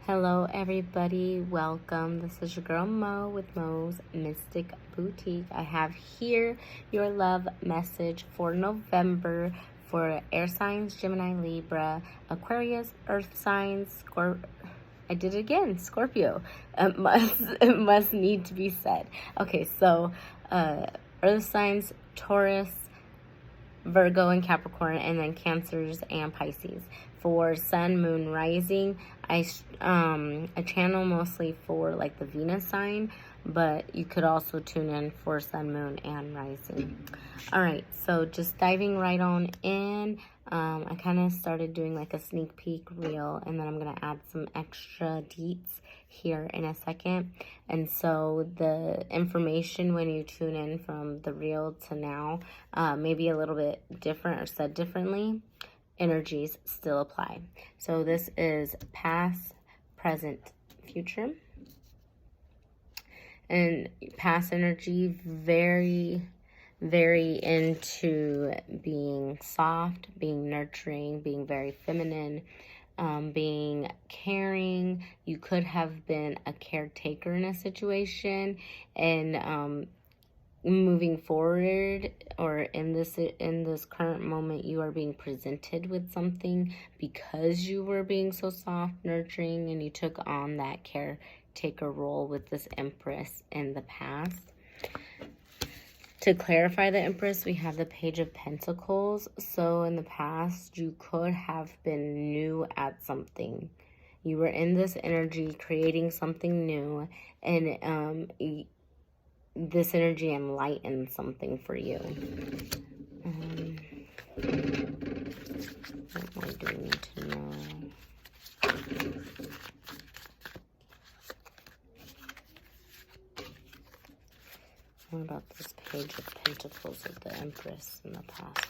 Hello everybody, welcome. This is your girl Mo with Mo's Mystic Boutique. I have here your love message for November for air signs, Gemini, Libra, Aquarius, earth signs, I did it again, Scorpio. It must need to be said. Okay, so earth signs, Taurus, Virgo and Capricorn, and then Cancers and Pisces. For Sun, Moon, Rising, I channel mostly for like the Venus sign, but you could also tune in for Sun, Moon, and Rising. All right, so just diving right on in. I kind of started doing like a sneak peek reel, and then I'm going to add some extra deets here in a second. And so the information when you tune in from the reel to now may be a little bit different or said differently. Energies still apply. So this is past, present, future. And past energy, very into being soft, being nurturing, being very feminine, being caring. You could have been a caretaker in a situation, and moving forward or in this current moment, you are being presented with something because you were being so soft, nurturing, and you took on that caretaker role with this Empress in the past. To clarify the Empress, we have the Page of Pentacles. So in the past, you could have been new at something. You were in this energy creating something new, and this energy enlightened something for you. What more do we need to know? What about this Page of Pentacles with the Empress in the past?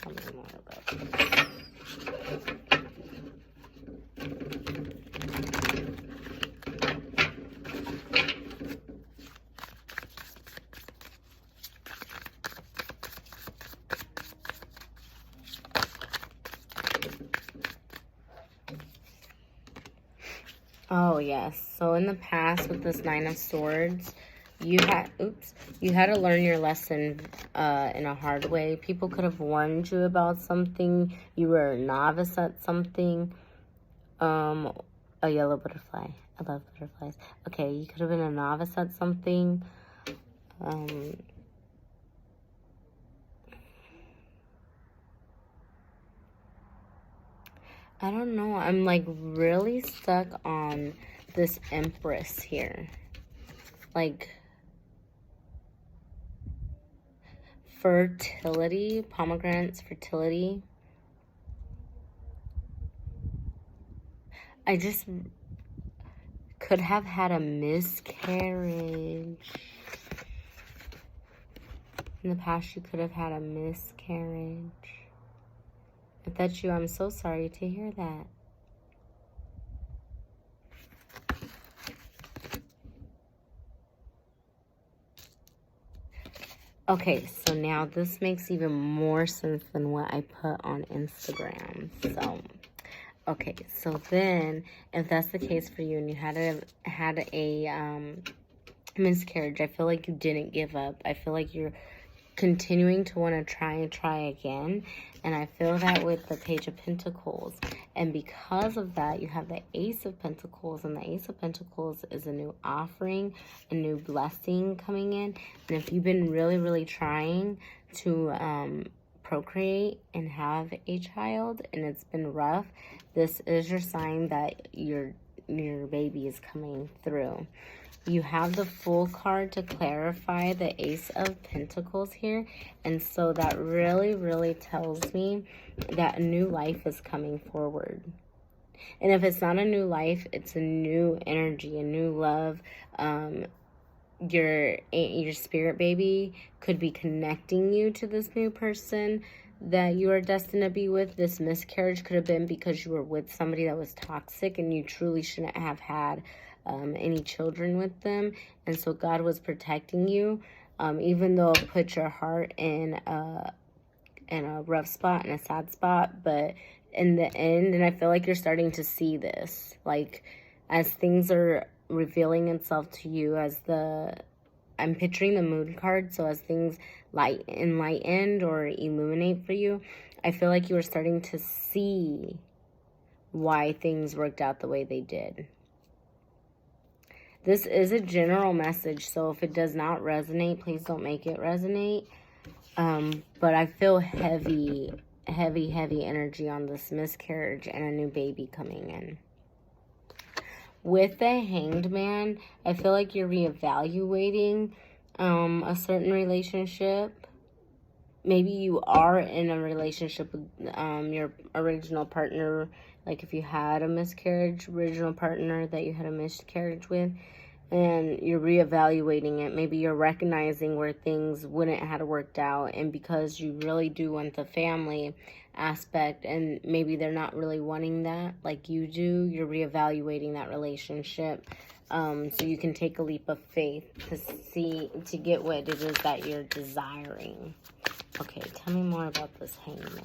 Tell me more about this. Oh, yes. So in the past with this Nine of Swords, you had to learn your lesson in a hard way. People could have warned you about something. You were a novice at something. A yellow butterfly. I love butterflies. Okay, you could have been a novice at something. I don't know. I'm like really stuck on this Empress here. Like fertility, pomegranates, fertility. I just could have had a miscarriage. In the past, you could have had a miscarriage. If that's you, I'm so sorry to hear that. Okay, so now this makes even more sense than what I put on Instagram. So, okay, so then if that's the case for you and you had a miscarriage, I feel like you didn't give up. I feel like you're continuing to want to try again, and I feel that with the Page of Pentacles. And because of that, you have the Ace of Pentacles, and the Ace of Pentacles is a new offering, a new blessing coming in. And if you've been really trying to procreate and have a child and it's been rough, this is your sign that your baby is coming through. You have the Fool card to clarify the Ace of Pentacles here. And so that really tells me that a new life is coming forward. And if it's not a new life, it's a new energy, a new love. Your spirit baby could be connecting you to this new person that you are destined to be with. This miscarriage could have been because you were with somebody that was toxic and you truly shouldn't have had any children with them, and so God was protecting you, even though it put your heart in a rough spot and a sad spot, but in the end, and I feel like you're starting to see this, like, as things are revealing itself to you, as I'm picturing the moon card, so as things enlightened or illuminate for you, I feel like you are starting to see why things worked out the way they did. This is a general message, so if it does not resonate, please don't make it resonate. But I feel heavy energy on this miscarriage and a new baby coming in. With the Hanged Man, I feel like you're reevaluating a certain relationship. Maybe you are in a relationship with your original partner, like if you had a miscarriage, original partner that you had a miscarriage with, and you're reevaluating it. Maybe you're recognizing where things wouldn't have worked out, and because you really do want the family aspect, and maybe they're not really wanting that like you do, you're reevaluating that relationship, so you can take a leap of faith to get what it is that you're desiring. Okay, tell me more about this Hangman.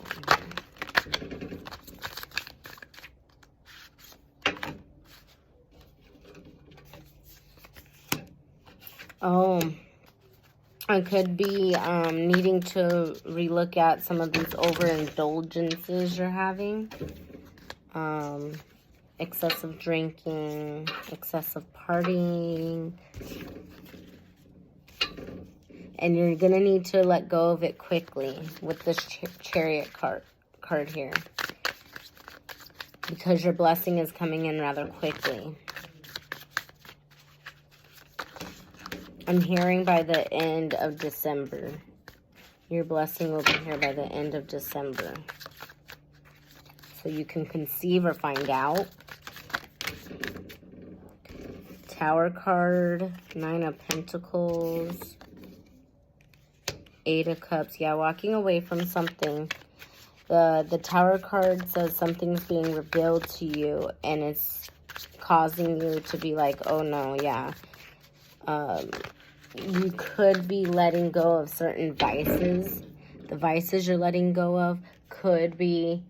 Oh, I could be needing to relook at some of these overindulgences you're having. Excessive drinking, excessive partying. And you're going to need to let go of it quickly with this Chariot card here. Because your blessing is coming in rather quickly. I'm hearing by the end of December. Your blessing will be here by the end of December. So you can conceive or find out. Tower card, 9 of Pentacles, 8 of Cups. Yeah, walking away from something. The Tower card says something's being revealed to you, and it's causing you to be like, oh no, yeah. You could be letting go of certain vices. The vices you're letting go of could be...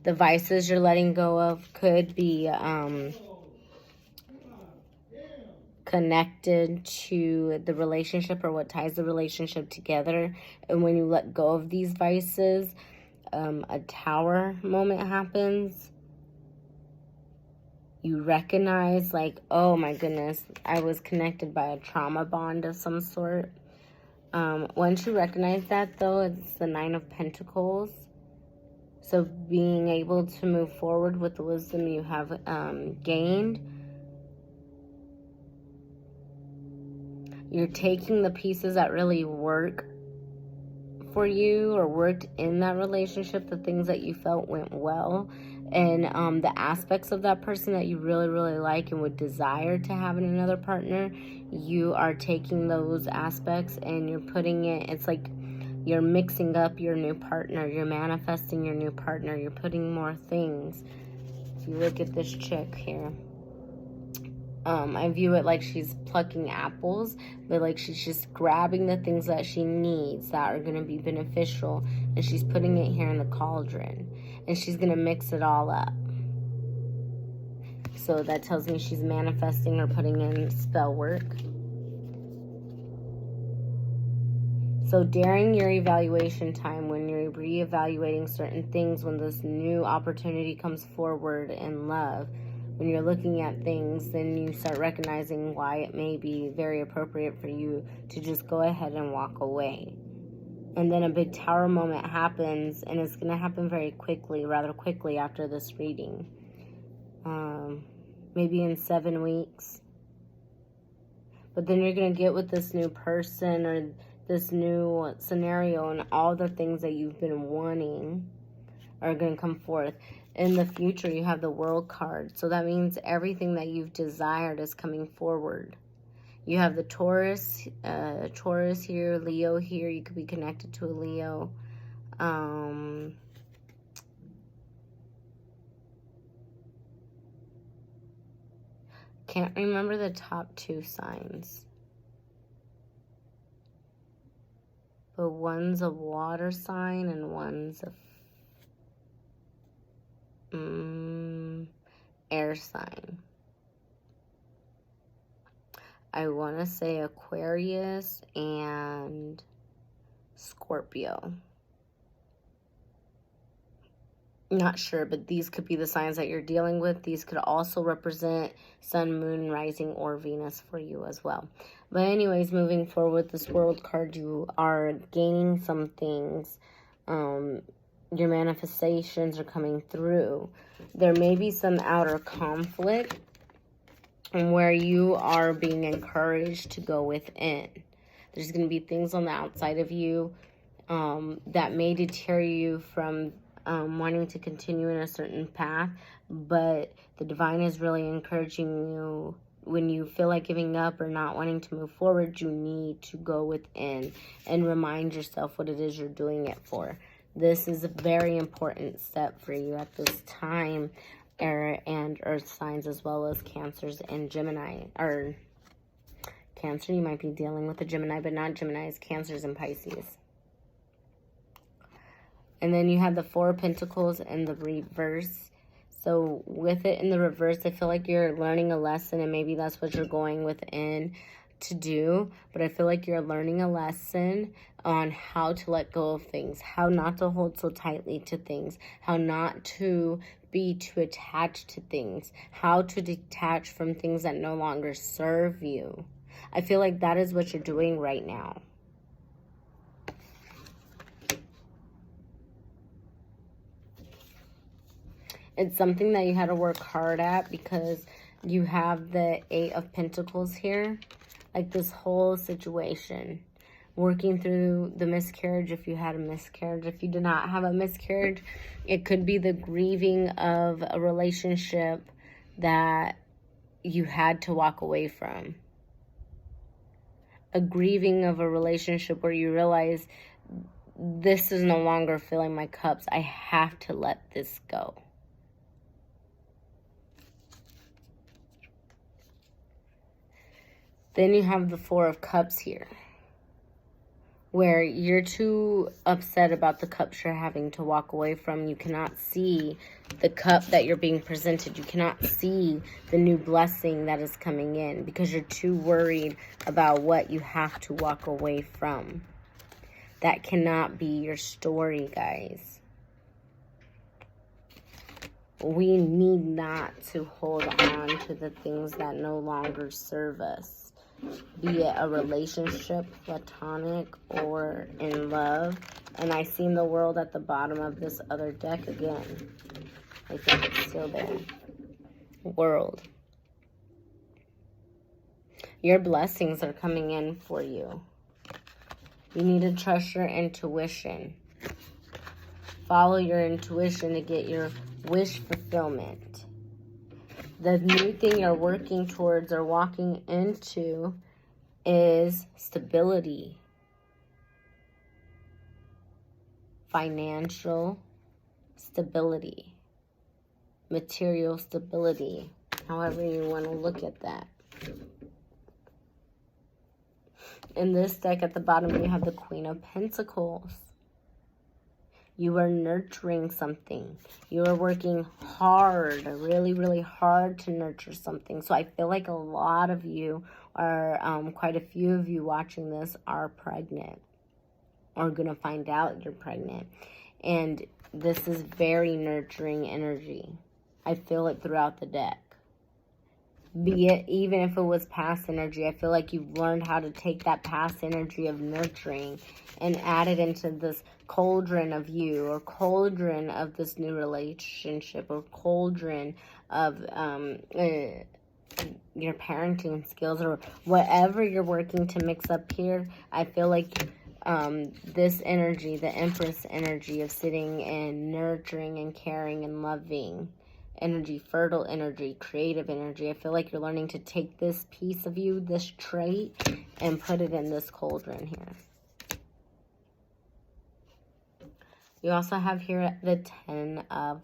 The vices you're letting go of could be connected to the relationship or what ties the relationship together. And when you let go of these vices, a Tower moment happens. You recognize, like, oh my goodness, I was connected by a trauma bond of some sort. Once you recognize that, though, it's the 9 of Pentacles. So being able to move forward with the wisdom you have gained. You're taking the pieces that really work for you or worked in that relationship, the things that you felt went well, and the aspects of that person that you really, really like and would desire to have in another partner, you are taking those aspects and you're putting it, it's like you're mixing up your new partner, you're manifesting your new partner, you're putting more things. If you look at this chick here, I view it like she's plucking apples, but like she's just grabbing the things that she needs that are going to be beneficial, and she's putting it here in the cauldron, and she's going to mix it all up. So that tells me she's manifesting or putting in spell work. So during your evaluation time, when you're reevaluating certain things, when this new opportunity comes forward in love, when you're looking at things, then you start recognizing why it may be very appropriate for you to just go ahead and walk away. And then a big Tower moment happens, and it's going to happen very quickly, rather quickly after this reading. Maybe in 7 weeks. But then you're going to get with this new person or this new scenario, and all the things that you've been wanting are going to come forth. In the future, you have the World card. So that means everything that you've desired is coming forward. You have the Taurus here, Leo here. You could be connected to a Leo. Can't remember the top 2 signs. But one's a water sign and one's a air sign. I want to say Aquarius and Scorpio. Not sure, but these could be the signs that you're dealing with. These could also represent sun, moon, rising, or Venus for you as well. But anyways, moving forward with this World card, you are gaining some things. Your manifestations are coming through. There may be some outer conflict where you are being encouraged to go within. There's going to be things on the outside of you that may deter you from wanting to continue in a certain path, but the divine is really encouraging you. When you feel like giving up or not wanting to move forward, you need to go within and remind yourself what it is you're doing it for. This is a very important step for you at this time, air and earth signs, as well as Cancers and Gemini. Or Cancer, you might be dealing with a Gemini, but not Geminis, Cancers and Pisces. And then you have the Four of Pentacles in the reverse. So with it in the reverse, I feel like you're learning a lesson, and maybe that's what you're going within to do. But I feel like you're learning a lesson on how to let go of things, how not to hold so tightly to things, how not to be too attached to things, how to detach from things that no longer serve you. I feel like that is what you're doing right now. It's something that you had to work hard at because you have the Eight of Pentacles here. Like this whole situation. Working through the miscarriage if you had a miscarriage. If you did not have a miscarriage, it could be the grieving of a relationship that you had to walk away from. A grieving of a relationship where you realize this is no longer filling my cups. I have to let this go. Then you have the Four of Cups here, where you're too upset about the cups you're having to walk away from. You cannot see the cup that you're being presented. You cannot see the new blessing that is coming in because you're too worried about what you have to walk away from. That cannot be your story, guys. We need not to hold on to the things that no longer serve us. Be it a relationship, platonic, or in love. And I seen the World at the bottom of this other deck again. I think it's still there. World. Your blessings are coming in for you. You need to trust your intuition. Follow your intuition to get your wish fulfillment. The new thing you're working towards or walking into is stability. Financial stability. Material stability. However you want to look at that. In this deck at the bottom, you have the Queen of Pentacles. You are nurturing something. You are working hard, really, really hard to nurture something. So I feel like a lot of you are, quite a few of you watching this are pregnant. Or going to find out you're pregnant. And this is very nurturing energy. I feel it throughout the deck. Be it, even if it was past energy, I feel like you've learned how to take that past energy of nurturing and add it into this cauldron of you, or cauldron of this new relationship, or cauldron of your parenting skills, or whatever you're working to mix up here. I feel like this energy, the Empress energy of sitting and nurturing and caring and loving energy, fertile energy, creative energy. I feel like you're learning to take this piece of you, this trait, and put it in this cauldron here. You also have here the Ten of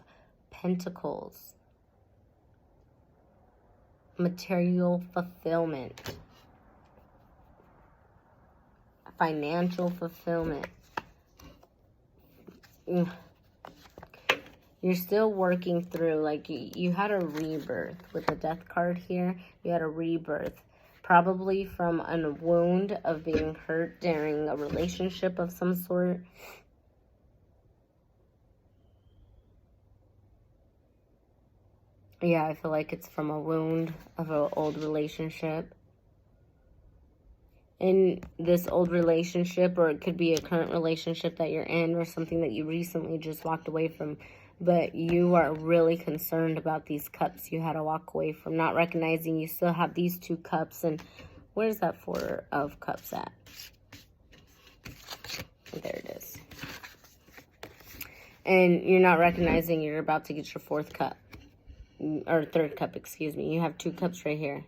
Pentacles. Material fulfillment. Financial fulfillment. You're still working through, like, you had a rebirth with the death card here. You had a rebirth, probably from a wound of being hurt during a relationship of some sort. Yeah, I feel like it's from a wound of an old relationship. In this old relationship, or it could be a current relationship that you're in, or something that you recently just walked away from, but you are really concerned about these cups you had to walk away from, not recognizing you still have these 2 cups. And where's that 4 of cups at? There it is. And you're not recognizing you're about to get your 4th cup, or 3rd cup, excuse me. You have 2 cups right here.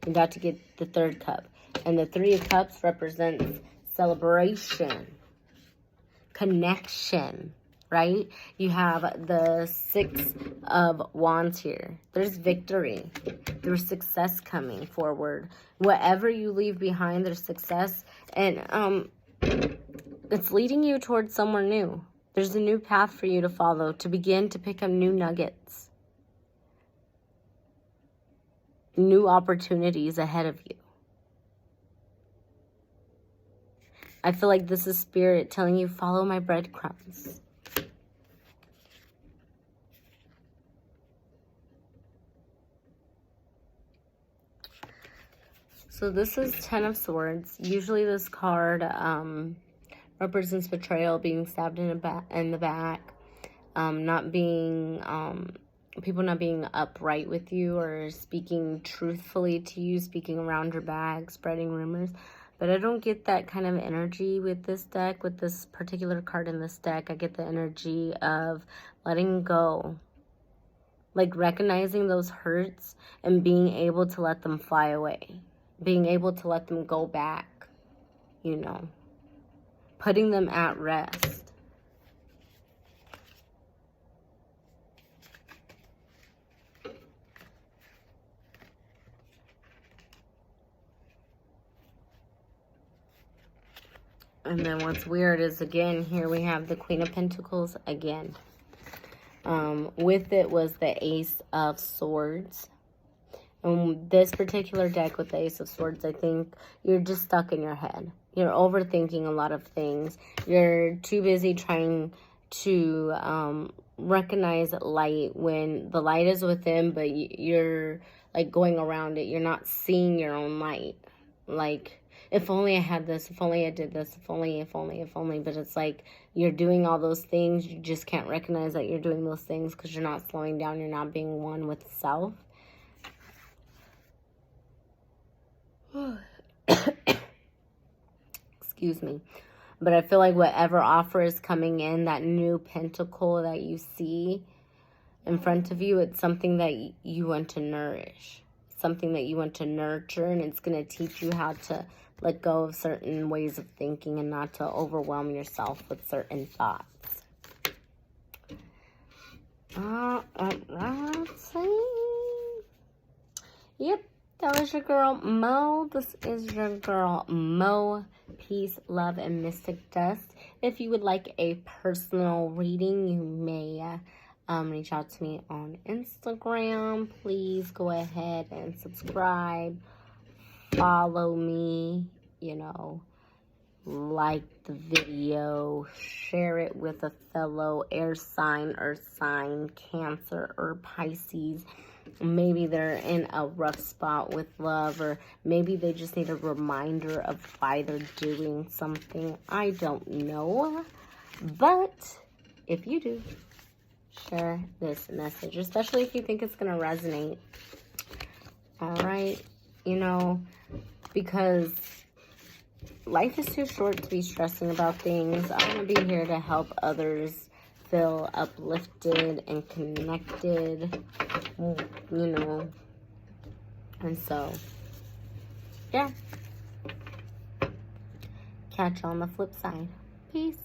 You're about to get the 3rd cup. And the 3 of cups represents celebration, connection, right? You have the 6 of wands here. There's victory. There's success coming forward. Whatever you leave behind, there's success. And it's leading you towards somewhere new. There's a new path for you to follow, to begin to pick up new nuggets. New opportunities ahead of you. I feel like this is Spirit telling you, follow my breadcrumbs. So this is 10 of Swords. Usually this card represents betrayal, being stabbed in the back, not being, people not being upright with you or speaking truthfully to you, speaking around your back, spreading rumors. But I don't get that kind of energy with this deck, with this particular card in this deck. I get the energy of letting go. Like recognizing those hurts and being able to let them fly away. Being able to let them go back, you know. Putting them at rest. And then what's weird is, again, here we have the Queen of Pentacles again. With it was the Ace of Swords. And this particular deck with the Ace of Swords, I think you're just stuck in your head. You're overthinking a lot of things. You're too busy trying to recognize light when the light is within, but you're like going around it. You're not seeing your own light. Like, if only I had this, if only I did this, if only. But it's like you're doing all those things. You just can't recognize that you're doing those things because you're not slowing down. You're not being one with self. Excuse me. But I feel like whatever offer is coming in, that new pentacle that you see in front of you, it's something that you want to nourish. Something that you want to nurture, and it's going to teach you how to let go of certain ways of thinking and not to overwhelm yourself with certain thoughts. Let's see. Yep, that was your girl, Mo. This is your girl, Mo. Peace, love, and mystic dust. If you would like a personal reading, you may reach out to me on Instagram. Please go ahead and subscribe. Follow me, you know, like the video, share it with a fellow air sign, earth sign, Cancer, or Pisces. Maybe they're in a rough spot with love, or maybe they just need a reminder of why they're doing something. I don't know. But if you do, share this message, especially if you think it's going to resonate. All right. You know, because life is too short to be stressing about things. I want to be here to help others feel uplifted and connected, you know. And so, yeah. Catch you on the flip side. Peace.